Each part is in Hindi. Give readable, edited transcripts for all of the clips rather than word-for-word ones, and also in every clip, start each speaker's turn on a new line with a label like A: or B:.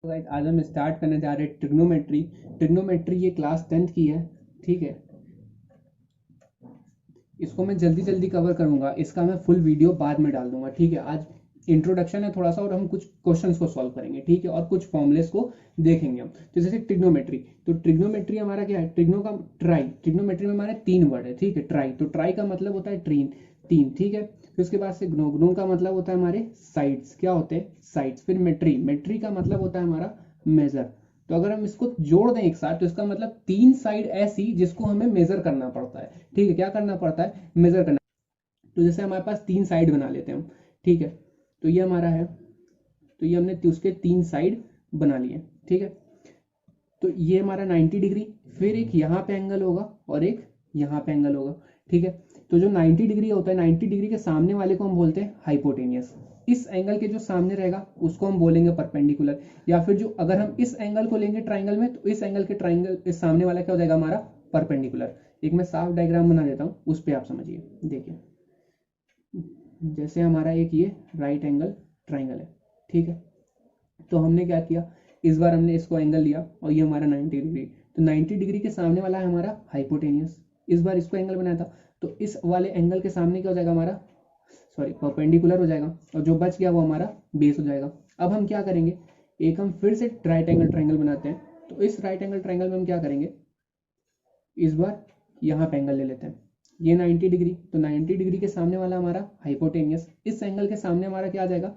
A: गाइस आज हम स्टार्ट करने जा रहे हैं ट्रिग्नोमेट्री। ट्रिग्नोमेट्री ये क्लास 10th की है, ठीक है। इसको मैं जल्दी जल्दी कवर करूंगा, इसका मैं फुल वीडियो बाद में डाल दूंगा, ठीक है। आज इंट्रोडक्शन है थोड़ा सा और हम कुछ क्वेश्चंस को सॉल्व करेंगे, ठीक है, और कुछ फॉर्मुलेस को देखेंगे हम। तो जैसे ट्रिग्नोमेट्री, तो ट्रिग्नोमेट्री हमारा क्या है, ट्रिग्नो का ट्राई, ट्रिग्नोमेट्री में हमारे 3 वर्ड है, ठीक है। ट्राई, तो ट्राई का मतलब होता है तीन, ठीक है। फिर उसके बाद से ग्नो, ग्नो का मतलब होता है हमारे साइड्स, क्या होते हैं साइड्स। फिर मेट्री, मेट्री का मतलब होता है हमारा मेजर। तो अगर हम इसको जोड़ दें एक साथ तो इसका मतलब 3 साइड ऐसी जिसको हमें मेजर करना पड़ता है, ठीक है। क्या करना पड़ता है, मेजर करना। तो जैसे हमारे पास 3 साइड बना लेते हैं हम, ठीक है। तो ये हमारा है, तो ये हमने उसके 3 साइड बना लिए, ठीक है। तो ये हमारा 90 डिग्री, फिर एक यहाँ पे एंगल होगा और एक यहाँ पे एंगल होगा, ठीक है। तो जो 90 डिग्री होता है, 90 डिग्री के सामने वाले को हम बोलते हैं हाइपोटेनियस। इस एंगल के जो सामने रहेगा उसको हम बोलेंगे परपेंडिकुलर। या फिर जो अगर हम इस एंगल को लेंगे ट्राइंगल में, तो इस एंगल के ट्राइंगल इस सामने वाला क्या हो जाएगा हमारा परपेंडिकुलर। एक मैं साफ डायग्राम बना देता हूँ, उस पर आप समझिए। देखिए जैसे हमारा एक ये राइट एंगल ट्राइंगल है, ठीक है। तो हमने क्या किया, इस बार हमने इसको एंगल लिया और ये हमारा 90 डिग्री। तो 90 डिग्री के सामने वाला है हमारा हाइपोटेनियस। इस बार इसको एंगल बनाया था, तो इस वाले एंगल के सामने क्या हो जाएगा हमारा, सॉरी परपेंडिकुलर हो जाएगा, और जो बच गया वो हमारा बेस हो जाएगा। अब हम क्या करेंगे, एक हम फिर से राइट एंगल ट्राइंगल बनाते हैं। तो इस राइट एंगल ट्राइंगल में हम क्या करेंगे, इस बार यहाँ पे एंगल ले लेते हैं, ये 90 डिग्री। तो 90 डिग्री के सामने वाला हमारा हाइपोटेनियस, इस एंगल के सामने हमारा क्या आ जाएगा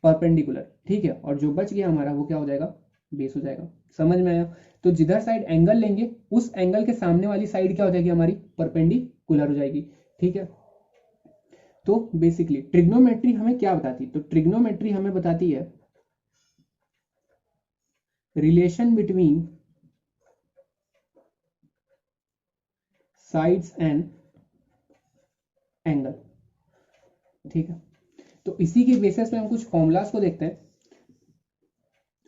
A: परपेंडिकुलर, ठीक है। और जो बच गया हमारा वो क्या हो जाएगा, बेस हो जाएगा। समझ में आया। तो जिधर साइड एंगल लेंगे उस एंगल के सामने वाली साइड क्या हो जाएगी हमारी परपेंडिकुलर हो जाएगी, ठीक है। तो बेसिकली ट्रिग्नोमेट्री हमें क्या बताती है, तो ट्रिग्नोमेट्री हमें बताती है relation between sides and angle, ठीक है। तो इसी के बेसिस पे हम कुछ फॉर्मूलाज को देखते हैं।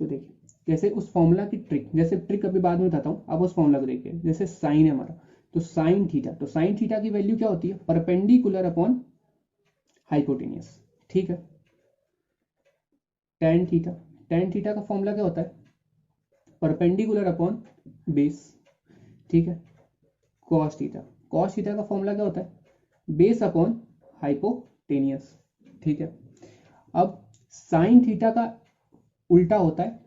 A: तो देखिए जैसे उस फॉर्मूला की ट्रिक, जैसे ट्रिक अभी बाद में बताता हूँ, अब उस फॉर्मूला को देखिए। जैसे साइन है हमारा, तो साइन थीटा, तो साइन थीटा की वैल्यू क्या होती है, परपेंडिकुलर अपॉन हाइपोटेनियस, ठीक है। टेन थीटा, टेन थीटा का फॉर्मूला क्या होता है, परपेंडिकुलर अपॉन बेस, ठीक है। कॉस थीटा, कॉस थीटा का फॉर्मूला क्या होता है, बेस अपॉन हाइपोटेनियस, ठीक है। अब साइन थीटा का उल्टा होता है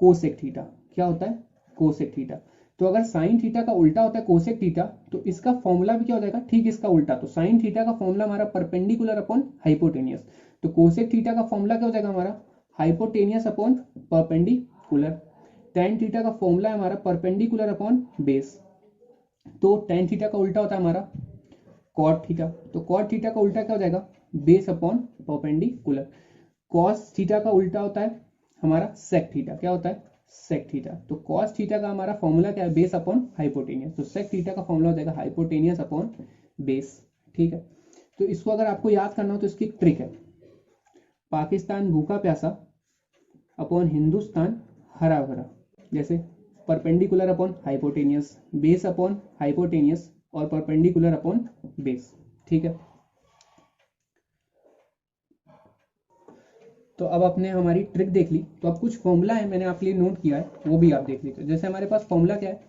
A: कोसेक थीटा, क्या होता है कोसेक थीटा। तो अगर साइन थीटा का उल्टा होता है कोसेक थीटा, तो इसका फॉर्मूला भी क्या हो जाएगा, ठीक इसका उल्टा। तो साइन थीटा का फॉर्मूला हमारा परपेंडिकुलर अपॉन हाइपोटेनियस, तो कोसेक थीटा का फॉर्मूला क्या हो जाएगा हमारा hypotenuse upon perpendicular. Tan theta का फॉर्मूला है हमारा परपेंडिकुलर अपॉन बेस, तो टेन थीटा का उल्टा होता है हमारा कॉट थीटा, तो कॉट थीटा का उल्टा क्या हो जाएगा base upon perpendicular. Cos theta का उल्टा होता है हमारा सेक थीटा, क्या होता है सेक थीटा। तो कॉस थीटा का हमारा फॉर्मूला क्या है, बेस अपॉन हाइपोटेनियस। तो सेक थीटा का फॉर्मूला हो जाएगा हाइपोटेनियस अपॉन बेस, ठीक है। तो इसको अगर आपको याद करना हो तो इसकी ट्रिक है, पाकिस्तान भूखा प्यासा अपॉन हिंदुस्तान हरा भरा। जैसे perpendicular upon hypotenuse, base upon hypotenuse और परपेंडिकुलर अपॉन बेस, ठीक है। तो अब आपने हमारी ट्रिक देख ली, तो अब कुछ फॉर्मूला है मैंने आपके लिए नोट किया है, वो भी आप देख लीजिए। जैसे हमारे पास फॉर्मूला क्या है,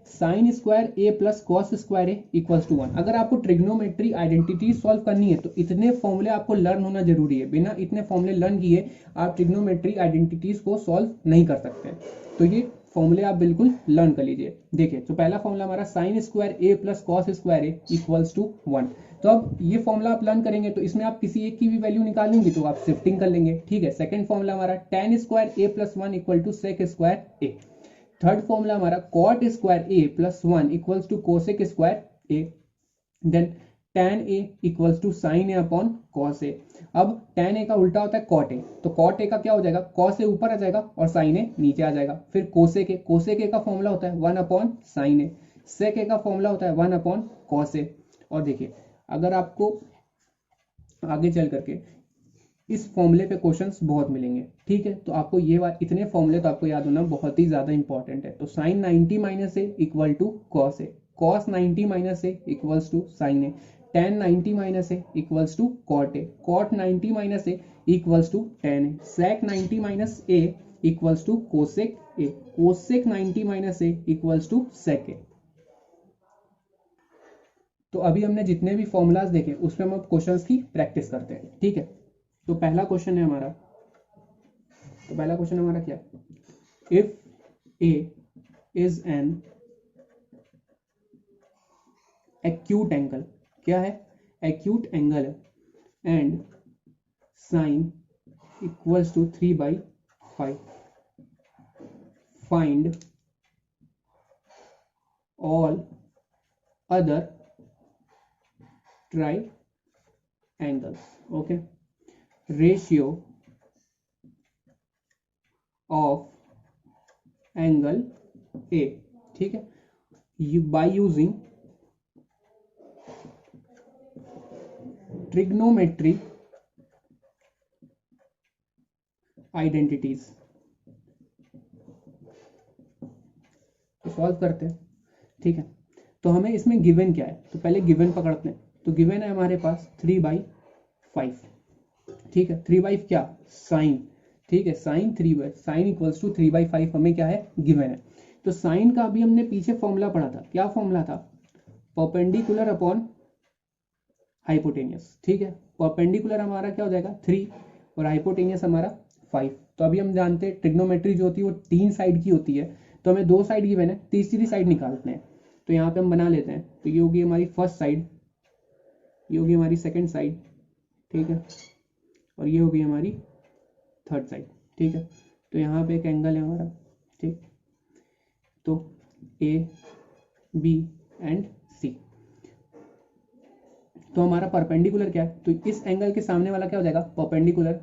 A: sine square A plus cos square A equals to 1। अगर आपको ट्रिग्नोमेट्री आइडेंटिटी सॉल्व करनी है तो इतने फॉर्मूले आपको लर्न होना जरूरी है। बिना इतने फॉर्मूले लर्न किए आप ट्रिग्नोमेट्री आइडेंटिटीज को सॉल्व नहीं कर सकते। तो ये फॉर्मूले आप बिल्कुल लर्न कर लीजिए। देखिए तो पहला फॉर्मूला हमारा sine square A plus cos square A equals to 1। तो अब ये फॉर्मूला आप लर्न करेंगे तो इसमें आप किसी एक की भी वैल्यू निकालेंगे तो आप शिफ्टिंग कर लेंगे, ठीक है। सेकंड फॉर्मूला हमारा tan square A plus 1 equal to sec square A. Third formula हमारा cot square A plus 1 equals to cosec square A. Then tan A equals to sine A upon cos A. अब tan ए का उल्टा होता है कॉट ए, तो कॉट ए का क्या हो जाएगा, कॉस ए ऊपर आ जाएगा और साइन ए नीचे आ जाएगा। फिर कोसेक ए, कोसेक ए का फॉर्मूला होता है 1 अपॉन साइन ए। सेक ए का फॉर्मूला होता है 1 अपॉन कॉस ए। और देखिए अगर आपको आगे चल करके इस फॉर्मूले पे क्वेश्चंस बहुत मिलेंगे, ठीक है। तो आपको ये इतने फॉर्मूले तो आपको याद होना बहुत ही ज्यादा इंपॉर्टेंट है। तो sine 90 minus A equal to cos A, cos 90 minus A equals to sine A, tan 90 minus A equals to cot A, cot 90 minus A equals to tan A, sec 90 minus A equals to cosec A, cosec 90 minus A equals to sec A. तो अभी हमने जितने भी फॉर्मूलाज देखे उसमें हम अब क्वेश्चंस की प्रैक्टिस करते हैं, ठीक है। तो पहला क्वेश्चन है हमारा, क्या, if A is an acute angle, क्या है, एक्यूट एंगल है, and sine equals to 3/5, find all other triangles, okay, ratio of angle A, ठीक है, by using trigonometry identities। तो सॉल्व करते हैं, ठीक है। तो हमें इसमें गिवन क्या है, तो पहले गिवन पकड़ते हैं। तो गिवन है हमारे पास 3/5, ठीक है, 3/5 क्या, साइन, ठीक है, साइन इक्वल्स टू 3/5 हमें क्या है, गिवन है। तो साइन का अभी हमने पीछे फॉर्मूला पढ़ा था, क्या फॉर्मूला था, परपेंडिकुलर अपॉन हाइपोटेनियस, ठीक है। परपेंडिकुलर हमारा क्या हो जाएगा 3 और हाइपोटेनियस हमारा 5। तो अभी हम जानते हैं ट्रिग्नोमेट्री जो होती है वो 3 साइड की होती है, तो हमें 2 साइड गिवन है, तीसरी साइड निकालते हैं। तो यहाँ पे हम बना लेते हैं, तो ये होगी हमारी फर्स्ट साइड, ये होगी हमारी सेकंड साइड, ठीक है, और ये होगी हमारी थर्ड साइड, ठीक है। तो यहाँ पे एक एंगल है हमारा, ठीक, तो ए बी एंड सी। तो हमारा परपेंडिकुलर क्या है, तो इस एंगल के सामने वाला क्या हो जाएगा, परपेंडिकुलर,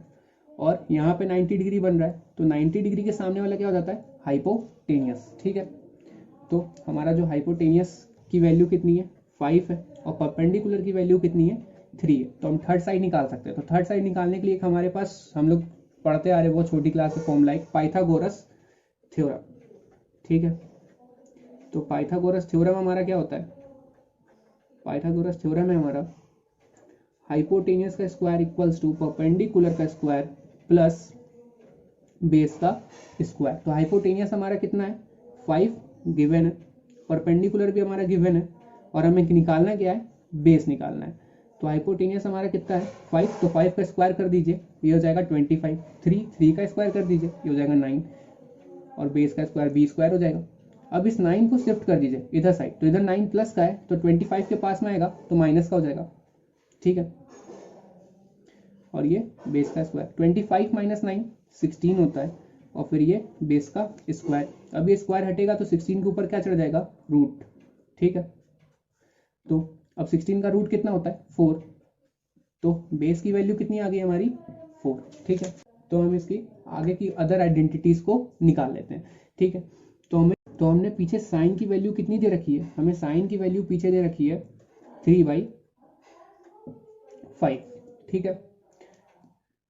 A: और यहाँ पे 90 डिग्री बन रहा है, तो 90 डिग्री के सामने वाला क्या हो जाता है, हाइपोटेनियस, ठीक है। तो हमारा जो हाइपोटेनियस की वैल्यू कितनी है, 5 है, और परपेंडिकुलर की वैल्यू कितनी है, 3 है। तो हम थर्ड साइड निकाल सकते हैं। तो थर्ड साइड निकालने के लिए हमारे पास हम लोग पढ़ते आ रहे वो छोटी क्लास से फॉर्मूला है, पाइथागोरस थ्योरम, ठीक है। तो पाइथागोरस थ्योरम हमारा क्या होता है, पाइथागोरस थ्योरम है हमारा हाइपोटेनियस का स्क्वायर इक्वल्स टू परपेंडिकुलर का स्क्वायर प्लस बेस का स्क्वायर। तो हाइपोटेनियस हमारा कितना है, 5 गिवन है, परपेंडिकुलर भी हमारा गिवन है, और हमें निकालना क्या है, बेस निकालना है। तो हाइपोटेनियस हमारा कितना है, 5, तो 5 का स्क्वायर कर दीजिए, ये हो जाएगा 25, 3 का स्क्वायर कर दीजिए, ये हो जाएगा 9, और बेस का स्क्वायर बी स्क्वायर हो जाएगा। अब इस 9 को शिफ्ट कर दीजिए इधर साइड, तो इधर 9 प्लस का है, तो 25 के पास में आएगा तो माइनस का हो जाएगा, ठीक है, और ये बेस का स्क्वायर, 25 माइनस 9 16 होता है, और फिर ये बेस का स्क्वायर। अब ये स्क्वायर हटेगा तो 16 के ऊपर क्या चढ़ जाएगा, रूट, ठीक है। तो अब 16 का रूट कितना होता है, 4, तो बेस की वैल्यू कितनी आ गई हमारी, 4, ठीक है। तो हम इसकी आगे की अदर आइडेंटिटीज को निकाल लेते हैं, ठीक है। तो हमने पीछे साइन की वैल्यू कितनी दे रखी है, हमें साइन की वैल्यू पीछे दे रखी है 3/5, ठीक है।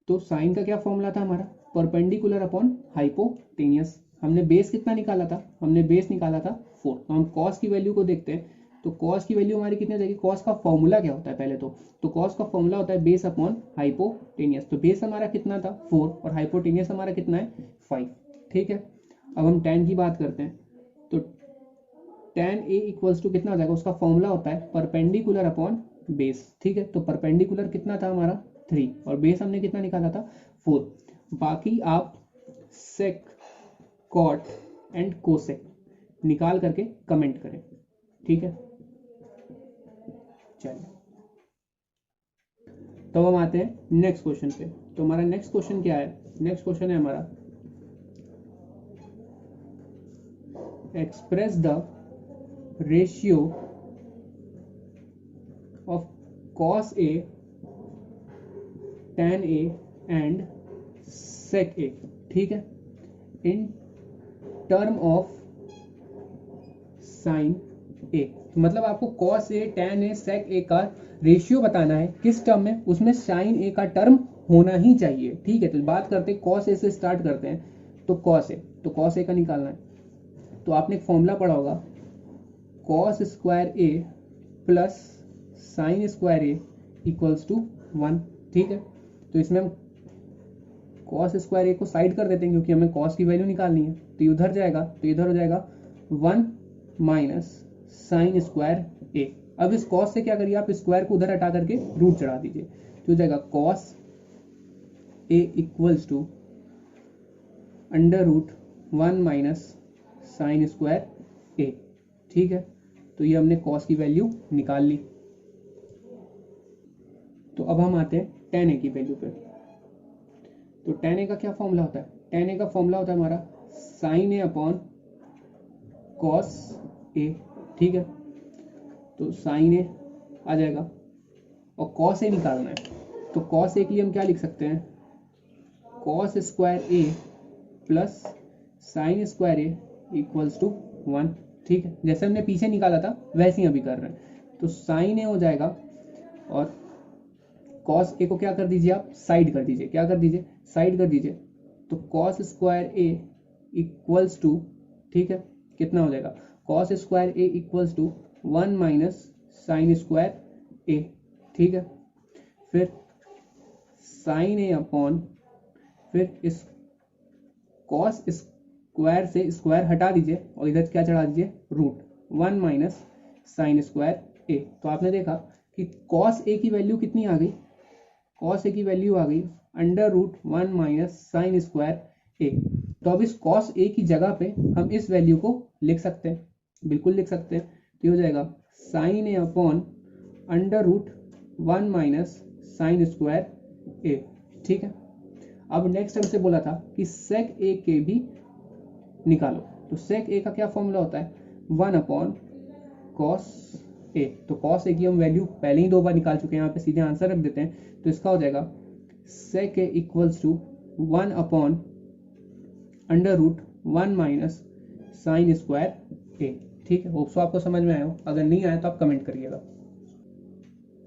A: तो साइन का क्या फॉर्मूला था हमारा, परपेंडिकुलर अपॉन हाइपोटेनियस। हमने बेस कितना निकाला था, हमने बेस निकाला था 4। तो हम कॉस की वैल्यू को देखते हैं, तो कॉस की वैल्यू हमारी कितनी हो जाएगी, कॉस का फॉर्मूला क्या होता है पहले तो कॉस का फॉर्मूला होता है बेस अपॉन हाइपोटेनियस। तो बेस हमारा कितना था 4 और हाइपोटेनियस हमारा कितना है 5, ठीक है। अब हम tan की बात करते हैं, तो tan a इक्वल्स टू कितना हो जाएगा, उसका फॉर्मूला होता है परपेंडिकुलर अपॉन बेस, ठीक है। तो परपेंडिकुलर कितना था हमारा 3, और बेस हमने कितना निकाला था 4। बाकी आप सेक, कॉट एंड कोसेक निकाल करके कमेंट करें, ठीक है। चलिए, तो हम आते हैं नेक्स्ट क्वेश्चन पे। तो हमारा नेक्स्ट क्वेश्चन क्या है, नेक्स्ट क्वेश्चन है हमारा express the ratio of cos A, tan A and sec A, ठीक है, in term of sin A। तो मतलब आपको cos A, tan A, sec A का रेशियो बताना है, किस टर्म में, उसमें sin A का टर्म होना ही चाहिए, ठीक है। तो बात करते हैं cos A से स्टार्ट करते हैं, तो cos A का निकालना है। तो आपने एक फॉर्मूला पढ़ा होगा, cos square A plus sine square A equals to 1, ठीक है। तो इसमें हम कॉस स्क्वायर ए को साइड कर देते हैं क्योंकि हमें कॉस की वैल्यू निकालनी है, तो ये उधर जाएगा, तो इधर हो जाएगा 1 माइनस साइन स्क्वायर ए। अब इस कॉस से क्या करिए आप, स्क्वायर को उधर हटा करके रूट चढ़ा दीजिए, तो हो जाएगा cos A equals to under root 1 minus sine square A. ठीक है, तो ये हमने कॉस की वैल्यू निकाल ली। तो अब हम आते हैं tan a की वैल्यू पे। तो tan a का क्या फॉर्मूला होता है, tan a का फॉर्मूला होता है हमारा sign A upon cos A. ठीक है, तो साइन ए आ जाएगा और कॉस ए निकालना है, तो कॉस ए के लिए हम क्या लिख सकते हैं, cos square A plus sine square A equals to 1। ठीक है, जैसे हमने पीछे निकाला था वैसे ही अभी कर रहे हैं। तो साइन ए हो जाएगा और कॉस ए को क्या कर दीजिए आप, साइड कर दीजिए, क्या कर दीजिए, साइड कर दीजिए। तो cos square A equals to, ठीक है, कितना हो जाएगा, cos square A equals to 1 minus sine square A. ठीक है, फिर साइन ए अपॉन, फिर इस कॉस स्क्वायर से स्क्वायर हटा दीजिए और इधर क्या चढ़ा दीजिए, root 1 minus sine square A. तो आपने देखा कि कॉस ए की वैल्यू कितनी आ गई, कॉस ए की वैल्यू आ गई under root 1 minus sine square A. तो अब इस कॉस ए की जगह पे हम इस वैल्यू को लिख सकते हैं, बिल्कुल लिख सकते हैं। तो ये हो जाएगा sine A upon under root 1 minus sine square A. ठीक है, अब नेक्स्ट हमसे बोला था कि सेक ए के भी निकालो। तो सेक ए का क्या फॉर्मूला होता है, 1 अपॉन कॉस ए। तो कॉस ए की हम वैल्यू पहले ही 2 बार निकाल चुके हैं, यहाँ पे सीधे आंसर रख देते हैं। तो इसका हो जाएगा sec A equals to 1 upon under root 1 minus sine square A. ठीक है, होप सो आपको समझ में आया हो, अगर नहीं आया तो आप कमेंट करिएगा।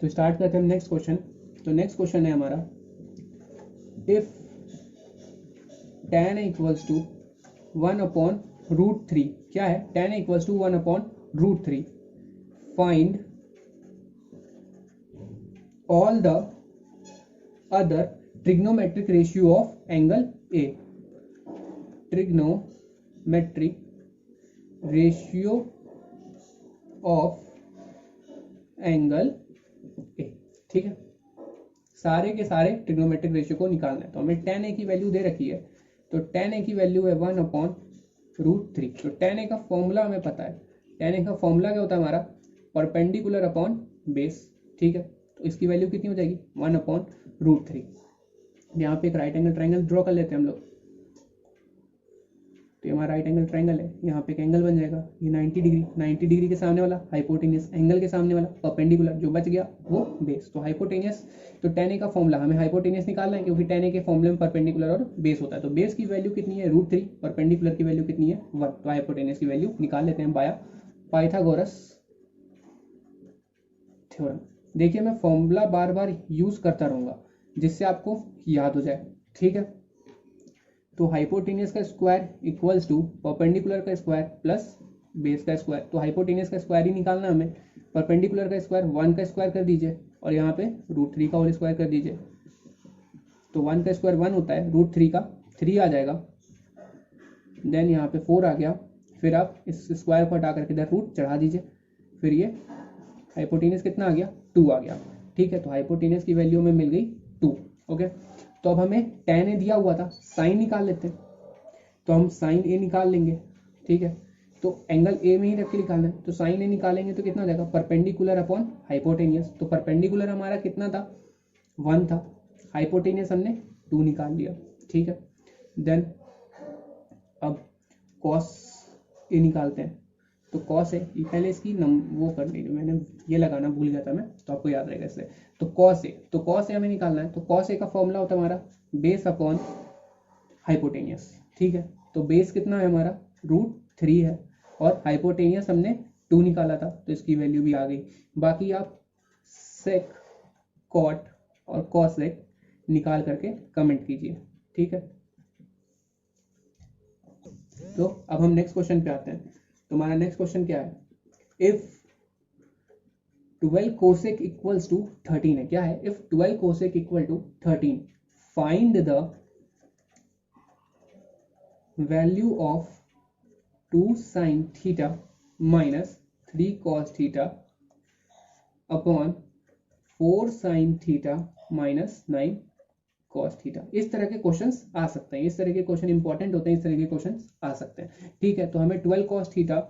A: तो स्टार्ट करते हैं नेक्स्ट क्वेश्चन। तो नेक्स्ट क्वेश्चन है हमारा, if tan a equals to 1 upon root 3, क्या है, tan a equals to 1 upon root 3, find all the other trigonometric ratio of angle A. Trigonometric ratio of angle A. ठीक है, सारे के सारे ट्रिग्नोमेट्रिक रेशियो को निकालना है। तो हमें tan a की वैल्यू दे रखी है, तो tan a की वैल्यू है 1 अपॉन रूट 3। तो tan a का फॉर्मूला हमें पता है, tan a का फॉर्मूला क्या होता है हमारा, परपेंडिकुलर अपॉन बेस। ठीक है, तो इसकी वैल्यू कितनी हो जाएगी, 1 अपॉन रूट 3। यहाँ पे एक राइट एंगल ट्राइंगल ड्रॉ कर लेते हैं हम लोग। तो ये हमारा राइट एंगल ट्राइंगल है, यहाँ पे एक एंगल बन जाएगा, ये 90 डिग्री, 90 डिग्री के सामने वाला हाइपोटेनियस, एंगल के सामने वाला परपेंडिकुलर, जो बच गया वो बेस। तो हाइपोटेनियस, तो tan a का फॉर्मूला हमें हाइपोटेनियस निकालना है क्योंकि tan a के फॉर्मूले में परपेंडिकुलर और बेस होता है। तो बेस की वैल्यू कितनी है, रूट 3, परपेंडिकुलर की वैल्यू कितनी है, 1। तो हाइपोटेनियस की वैल्यू निकाल लेते हैं बाया पाइथागोरस थ्योरम। देखिए मैं फॉर्मूला बार बार यूज करता रहूंगा जिससे आपको याद हो जाए। ठीक है, तो हाइपोटेनियस का स्क्वायर इक्वल्स टू परपेंडिकुलर का स्क्वायर प्लस बेस का स्क्वायर। तो हाइपोटेनियस का स्क्वायर ही निकालना हमें, परपेंडिकुलर का स्क्वायर 1 का स्क्वायर कर दीजिए और यहाँ पे रूट 3 का होल स्क्वायर कर दीजिए। तो 1 का स्क्वायर 1 होता है, रूट 3 का 3 आ जाएगा, देन यहाँ पे 4 आ गया। फिर आप इस स्क्वायर को हटा करके इधर रूट चढ़ा दीजिए, फिर ये हाइपोटेनियस कितना आ गया, 2 आ गया। ठीक है, तो हाइपोटेनियस की वैल्यू में मिल गई 2। ओके, तो अब हमें tan a दिया हुआ था, साइन निकाल लेते हैं। तो हम साइन a निकाल लेंगे। ठीक है, तो एंगल a में ही रख के निकालना है, तो साइन a निकालेंगे तो कितना हो जाएगा, परपेंडिकुलर अपॉन हाइपोटेनियस। तो परपेंडिकुलर हमारा कितना था, 1 था, हाइपोटेनियस हमने 2 निकाल लिया। ठीक है, देन अब कॉस a निकालते हैं। तो कॉस है, पहले इसकी वो कर ली, मैंने ये लगाना भूल गया था मैं, तो आपको याद रहेगा इससे। तो कॉस ए, तो कॉस ए हमें निकालना है। तो कॉस ए का फॉर्मूला होता है हमारा बेस अपॉन हाइपोटेनियस। ठीक है, तो बेस कितना है हमारा, रूट 3 है और हाइपोटेनियस हमने 2 निकाला था, तो इसकी वैल्यू भी आ गई। बाकी आप सेक, कॉट और कॉसेक निकाल करके कमेंट कीजिए। ठीक है, तो अब हम नेक्स्ट क्वेश्चन पे आते हैं। तो हमारा नेक्स्ट क्वेश्चन क्या है, इफ 12 कोसेक इक्वल्स टू 13 है, क्या है, if 12 cosec equal to 13 find the value of 2 sin theta minus 3 cos theta upon 4 sin theta minus 9 cos theta. इस तरह के क्वेश्चंस आ सकते हैं, इस तरह के क्वेश्चन इंपॉर्टेंट होते हैं, इस तरह के क्वेश्चंस आ सकते हैं। ठीक है, तो हमें 12 cos theta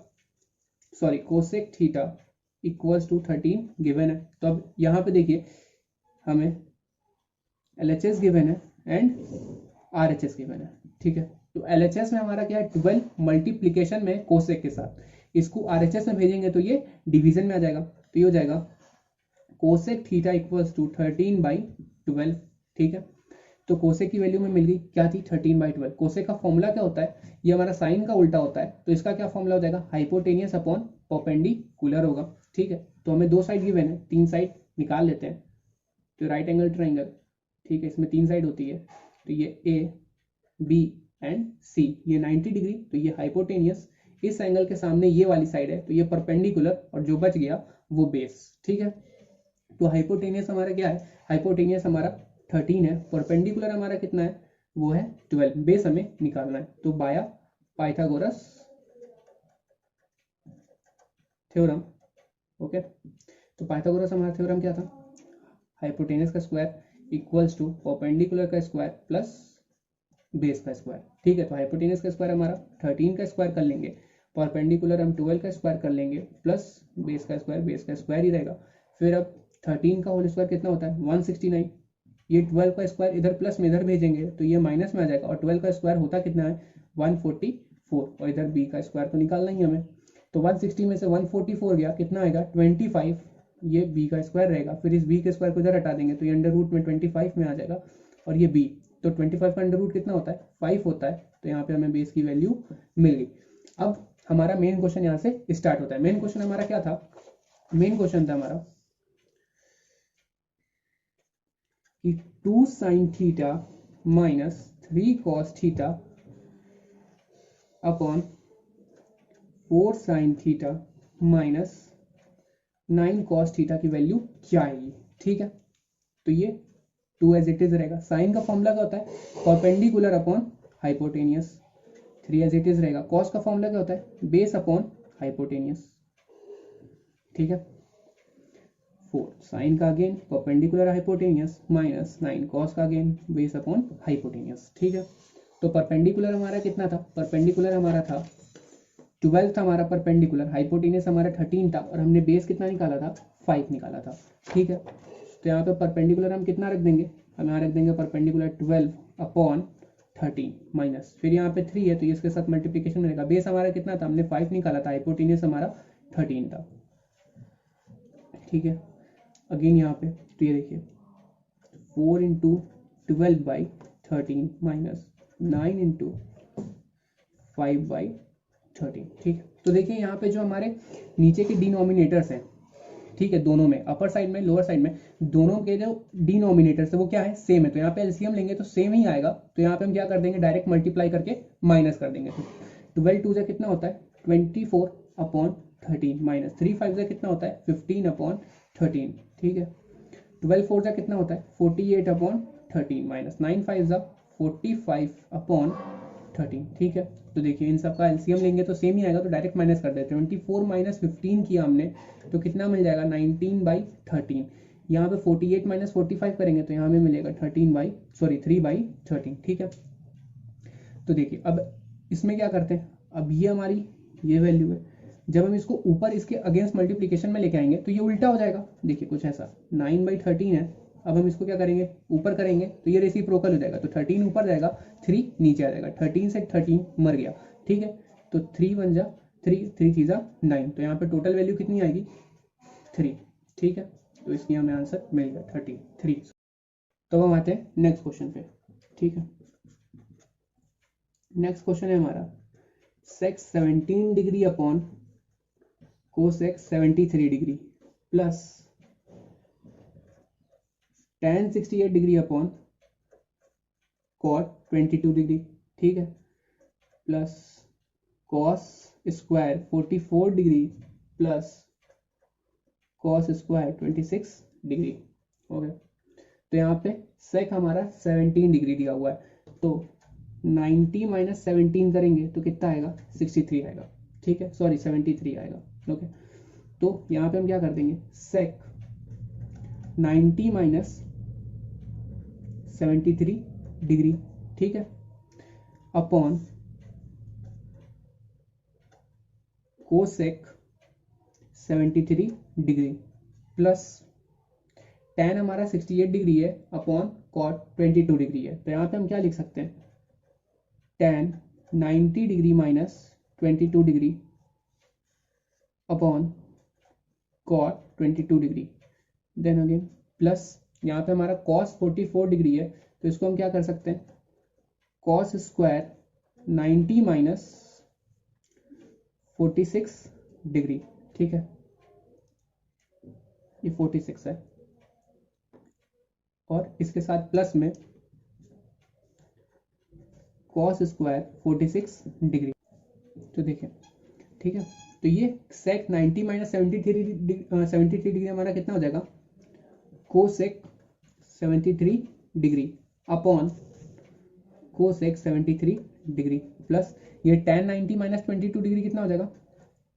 A: cosec theta equals to 13 given है। तो अब यहाँ पे देखिए हमें LHS गिवन है एंड RHS गिवन है। ठीक है, तो LHS में हमारा क्या है 12 मल्टीप्लीकेशन में कोसेक के साथ, इसको RHS में भेजेंगे तो ये डिवीजन में आ जाएगा, तो ये हो जाएगा कोसेक थीटा इक्वल्स टू 13/12। ठीक है, तो कोसेक की वैल्यू में मिल गई, क्या थी 13/12। कोसेक का फॉर्मूला क्या होता है, ये हमारा साइन का उल्टा होता है, तो इसका क्या फॉर्मूला हो जाएगा हाइपोटेनियस अपॉन परपेंडिकुलर होगा। ठीक है, तो हमें दो साइड गिवन है, तीन साइड निकाल लेते हैं। तो राइट एंगल ट्राइंगल, ठीक है, इसमें तीन साइड होती है, तो ये ए बी एंड सी, ये 90 डिग्री, तो ये हाइपोटेनियस। इस एंगल के सामने ये वाली साइड है, तो ये परपेंडिकुलर, और जो बच गया वो बेस। ठीक है, तो हाइपोटेनियस हमारा क्या है, हाइपोटेनियस हमारा 13 है, परपेंडिकुलर हमारा कितना है, वो है 12, बेस हमें निकालना है। तो बाया पाइथागोरस थ्योरम, ओके, तो पाइथागोरस हमारा थ्योरम क्या था, हाइपोटेनियस का स्क्वायर इक्वल्स टू परपेंडिकुलर का स्क्वायर प्लस बेस का स्क्वायर। ठीक है, तो हाइपोटेनियस का स्क्वायर हमारा 13 का स्क्वायर कर लेंगे, परपेंडिकुलर हम 12 का स्क्वायर कर लेंगे, प्लस बेस का स्क्वायर ही रहेगा। फिर अब 13 का होल स्क्वायर कितना होता है 169, ये 12 का स्क्वायर इधर प्लस में इधर भेजेंगे तो ये माइनस में आ जाएगा, और 12 का स्क्वायर होता कितना है 144, और इधर बी का स्क्वायर तो निकालना ही हमें। तो 160 में से 144 गया, कितना आएगा 25, ये बी का स्क्वायर रहेगा। फिर इस बी के स्क्वायर को इधर हटा देंगे तो ये अंडर रूट में 25 में आ जाएगा, और ये बी, तो 25 का अंडर रूट कितना होता है 5 होता है, तो यहाँ पे हमें बेस की वैल्यू मिल गई। अब हमारा मेन क्वेश्चन यहाँ से स्टार्ट होता है। मेन क्वेश्चन हमारा क्या था, मेन क्वेश्चन था हमारा कि 2 sin theta minus 3 cos theta upon 4 sin theta minus 9 cos theta की वैल्यू क्या आएगी। ठीक है, तो ये 2 एज इट इज रहेगा। साइन का फॉर्मूला क्या होता है perpendicular upon hypotenuse, 3 as it is रहेगा। कॉस का फॉर्मूला क्या होता है बेस अपॉन हाइपोटेनियस। ठीक है, 4 साइन का again perpendicular hypotenuse minus 9 cos का अगेन बेस अपॉन हाइपोटेनियस। ठीक है, तो परपेंडिकुलर हमारा कितना था, परपेंडिकुलर हमारा था 12 था हमारा परपेंडिकुलर, हाइपोटेनियस हमारा 13 था, और हमने बेस कितना निकाला था 5 निकाला था। ठीक है, तो यहाँ पे परपेंडिकुलर हम कितना रख देंगे, हम यहाँ रख देंगे परपेंडिकुलर 12 अपॉन 13 माइनस, फिर यहाँ पे 3 है तो इसके साथ मल्टीप्लीकेशन में रहेगा। बेस हमारा कितना था, हमने 5 निकाला था, हाइपोटेनियस हमारा 13 था। ठीक है, अगेन यहाँ पे तो ये देखिए 4 इंटू 12/13 माइनस 9 इंटू 5/13। ठीक है, तो देखिए यहाँ पे जो हमारे नीचे के डिनोमिनेटर्स हैं, ठीक है, दोनों में अपर साइड में लोअर साइड में दोनों के जो डिनोमिनेटर्स है वो क्या है सेम है, तो यहाँ पे एलसीएम लेंगे तो सेम ही आएगा। तो यहाँ पे हम क्या कर देंगे डायरेक्ट मल्टीप्लाई करके माइनस कर देंगे, तो 12 2 से कितना होता है 24/13 माइनस 3 5 से कितना होता है 15/13। ठीक है, 12 4 से कितना होता है 48/13 माइनस 9 5 से 45/13। ठीक है, तो देखिए इन सब का एलसीएम लेंगे तो सेम ही आएगा, तो डायरेक्ट माइनस कर देते हैं। 24 माइनस 15 किया हमने तो कितना मिल जाएगा 19/13। यहाँ पे 48 माइनस 45 करेंगे तो यहाँ में मिलेगा 3/13। ठीक है, तो देखिए अब इसमें क्या करते हैं, अब ये हमारी ये वैल्यू है, जब हम इसको ऊपर इसके अगेंस्ट मल्टीप्लीकेशन में लेके आएंगे तो ये उल्टा हो जाएगा। देखिए कुछ ऐसा 9/13 है, अब हम इसको क्या करेंगे ऊपर करेंगे तो ये रेसिप्रोकल हो जाएगा, तो 13 ऊपर जाएगा 3 नीचे आ जाएगा, 13 से 13 मर गया। ठीक है, तो 3 1 जा 3 3 3 जा 9, तो यहाँ पे टोटल वैल्यू कितनी आएगी 3। ठीक है, तो इसकी हमें आंसर मिल गया 33। तो हम आते हैं नेक्स्ट क्वेश्चन पे। ठीक है, नेक्स्ट क्वेश्चन है हमारा sec 17 degree upon cosec 73 degree plus tan 68 degree upon cot 22 degree. ठीक है, plus cos square 44 degree plus cos square 26 degree. Okay, तो यहाँ पे sec हमारा 17 डिग्री दिया हुआ है, तो 90 माइनस 17 करेंगे तो कितना आएगा, 63 आएगा, ठीक है, सॉरी 73 आएगा। ओके, तो यहाँ पे हम क्या कर देंगे, सेक 90 माइनस 73 डिग्री, ठीक है, upon cosec 73 degree plus tan हमारा 68 डिग्री है अपॉन cot 22 डिग्री है। तो यहाँ पे हम क्या लिख सकते हैं, tan 90 degree minus 22 degree upon cot 22 degree, then again plus यहाँ पे हमारा cos 44 डिग्री है, तो इसको हम क्या कर सकते हैं, cos स्क्वायर 90 माइनस 46 डिग्री, ठीक है, ये 46 है, और इसके साथ प्लस में cos स्क्वायर 46 डिग्री। तो देखिए, ठीक है, तो ये sec 90 माइनस 73 डिग्री हमारा कितना हो जाएगा, cosec 73 degree upon cosec 73 degree plus ये tan 90 माइनस 22 डिग्री कितना हो जाएगा,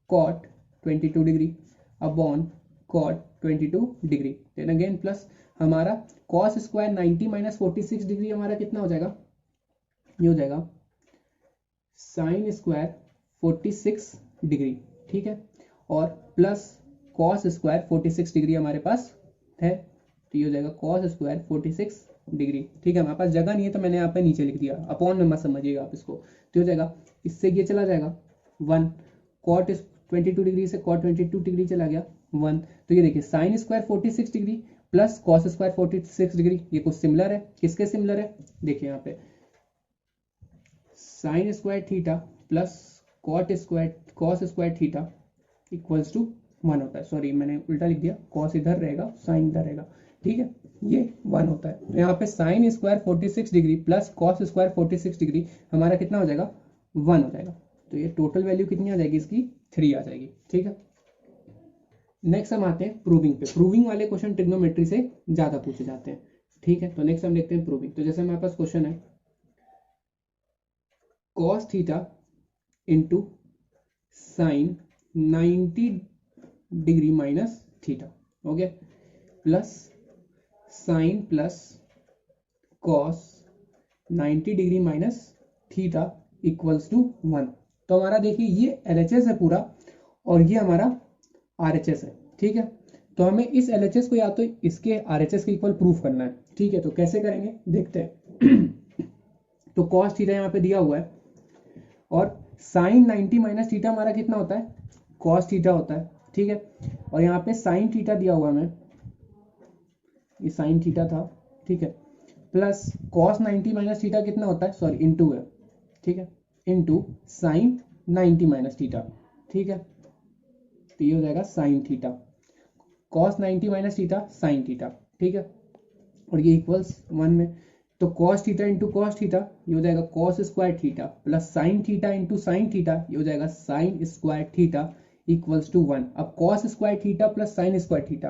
A: cot 22 degree upon cot 22 degree, then again plus हमारा cos स्क्वायर 90 माइनस 46 डिग्री हमारा कितना हो जाएगा, ये हो जाएगा साइन स्क्वायर 46 डिग्री, ठीक है, और प्लस cos स्क्वायर 46 डिग्री हमारे पास है, तो ये हो जाएगा cos स्क्वायर 46 डिग्री, ठीक है, हमारे पास जगह नहीं है तो मैंने यहाँ पे नीचे लिख दिया, अपॉन में मत समझिएगा आप इसको, तो हो जाएगा, इससे ये चला जाएगा 1, cot 22 डिग्री से cot 22 डिग्री चला गया 1, तो ये देखिए sine square 46 degree plus cos square 46 degree, ये कुछ सिमिलर है, किसके सिमिलर है, देखिए यहाँ पे sine square theta plus cos square theta equals to 1 होता है, सॉरी मैंने उल्टा लिख दिया, cos इधर रहेगा साइन इधर रहेगा, ठीक है, ये 1 होता है, तो यहाँ पे sine square 46 degree plus cos square 46 degree हमारा कितना हो जाएगा, 1 हो जाएगा, तो ये टोटल वैल्यू कितनी आ जाएगी इसकी, 3 आ जाएगी, ठीक है। नेक्स्ट हम आते हैं प्रूविंग पे, प्रूविंग वाले क्वेश्चन ट्रिग्नोमेट्री से ज्यादा पूछे जाते हैं, ठीक है, तो नेक्स्ट हम देखते हैं प्रूविंग। तो जैसे हमारे पास क्वेश्चन है cos theta into sine 90 degree minus theta, okay, plus sine plus cos 90 degree minus theta equals to 1। तो हमारा देखिए ये LHS है पूरा और ये हमारा RHS है, ठीक है, तो हमें इस LHS को या तो इसके RHS के इक्वल प्रूफ करना है, ठीक है, तो कैसे करेंगे देखते हैं। तो कॉस थीटा यहाँ पे दिया हुआ है और साइन 90 माइनस थीटा हमारा कितना होता है, कॉस थीटा होता है, ठीक है, और यहाँ पे साइन थीटा दिया हुआ है, हमें ये साइन थीटा था, ठीक है, प्लस कॉस 90 माइनस थीटा कितना होता है, सॉरी इनटू है, ठीक है, इनटू साइन 90 माइनस थीटा, ठीक है, तो ये हो जाएगा sine theta, cos 90 minus theta sine theta, ठीक है, और ये इक्वल्स 1 में, तो cos theta into cos theta ये हो जाएगा cos square theta plus sine theta into sine theta ये हो जाएगा sine square theta equals to 1। अब cos square theta plus sine square theta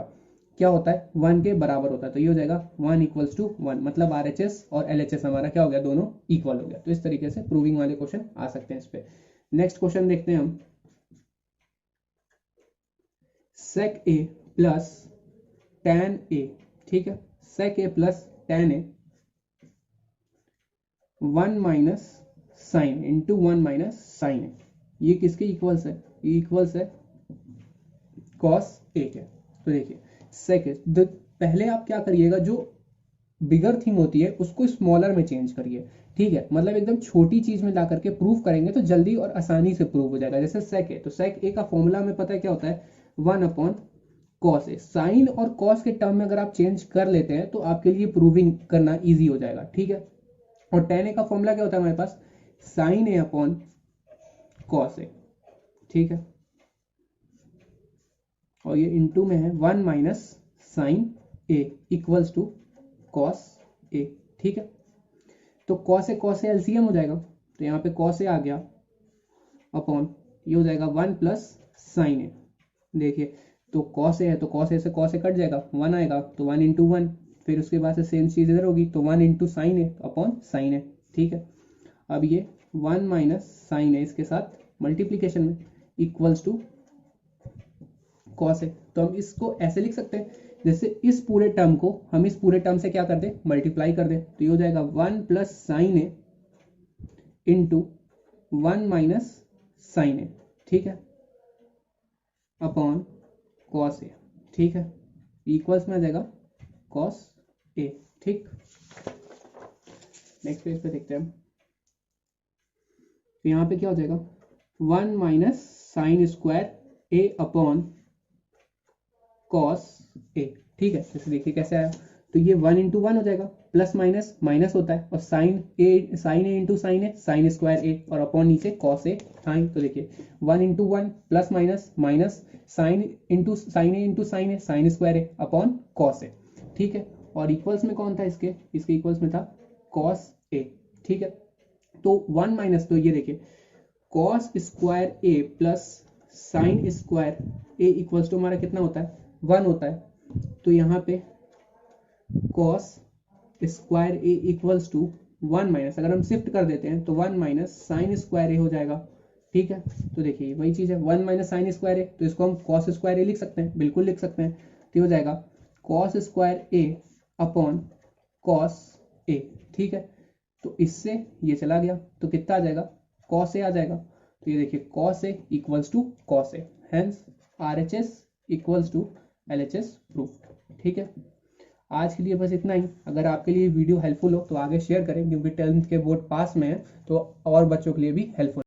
A: क्या होता है, 1 के बराबर होता है, तो ये हो जाएगा 1 इक्वल्स टू 1, मतलब RHS और LHS हमारा क्या हो गया, दोनों इक्वल हो गया। तो इस तरीके से प्रूविंग वाले क्वेश्चन आ सकते हैं इस पे। नेक्स्ट क्वेश्चन देखते हैं हम, sec a plus tan a, ठीक है, sec a plus tan a 1 minus sine into 1 minus sine है, ये किसके इक्वल्स है, ये इक्वल्स है cos a के। तो देखिए सेकंड, पहले आप क्या करिएगा, जो बिगर थिंग होती है उसको स्मॉलर में चेंज करिए, ठीक है, मतलब एकदम छोटी चीज में ला करके प्रूव करेंगे तो जल्दी और आसानी से प्रूव हो जाएगा। जैसे सेक है, तो सेक ए का फॉर्मूला में पता है क्या होता है, 1 अपॉन कॉस ए। साइन और कॉस के टर्म में अगर आप चेंज कर लेते हैं तो आपके लिए प्रूविंग करना ईजी हो जाएगा, ठीक है। और tan ए का फॉर्मूला क्या होता है हमारे पास, sine A upon cos A, ठीक है, और ये इनटू में है 1 minus sine A equals to cos A, ठीक है। तो कॉस ए एलसीएम हो जाएगा, तो यहाँ पे कॉस ए आ गया अपॉन ये हो जाएगा 1 प्लस साइन ए, देखिए तो कॉस ए है तो कॉस ए से कॉस ए कट जाएगा, 1 आएगा तो 1 इंटू 1, फिर उसके बाद से सेम चीज इधर होगी तो 1 into sine A upon sine ए, ठीक है। अब ये 1 माइनस साइन है इसके साथ मल्टीप्लीकेशन में इक्वल्स टू कॉस है। तो हम इसको ऐसे लिख सकते हैं जैसे इस पूरे टर्म को हम इस पूरे टर्म से क्या कर दें, मल्टीप्लाई कर दें। तो ये हो जाएगा 1 प्लस साइन है इंटू 1 माइनस साइन है, ठीक है, अपॉन कॉस ए, ठीक है, इक्वल्स में आ जाएगा कॉस ए, ठीक। नेक्स्ट पेज पे देखते हैं हम। तो यहाँ पे क्या हो जाएगा 1 minus sine square A upon cos A, ठीक है। जैसे देखिए कैसे आया, तो ये 1 इंटू 1 हो जाएगा, प्लस माइनस माइनस होता है, और साइन ए इंटू साइन है, साइन स्क्वायर ए, और अपॉन नीचे कॉस ए साइन। तो देखिए 1 into 1 plus minus minus sine into sine A into sine है, sine square A upon cos A, ठीक है। और इक्वल्स में कौन था इसके इक्वल्स में था कॉस ए, ठीक है। तो 1 माइनस, तो ये देखिए cos square A plus sine square A equals to हमारा कितना होता है, 1 होता है। तो यहाँ पे cos square A equals to 1 minus, अगर हम शिफ्ट कर देते हैं तो 1 माइनस साइन स्क्वायर ए हो जाएगा, ठीक है। तो देखिए वही चीज़ है, 1 माइनस साइन स्क्वायर ए, तो इसको हम कॉस स्क्वायर ए लिख सकते हैं, बिल्कुल लिख सकते हैं। तो हो जाएगा cos square A upon cos A, ठीक है। तो इससे ये चला गया, तो कितना आ जाएगा, कॉस ए आ जाएगा। तो ये देखिए cos A equals to cos A, hence RHS equals to LHS proof, ठीक है। आज के लिए बस इतना ही। अगर आपके लिए वीडियो हेल्पफुल हो तो आगे शेयर करें, क्योंकि 10th के बोर्ड पास में है तो और बच्चों के लिए भी हेल्पफुल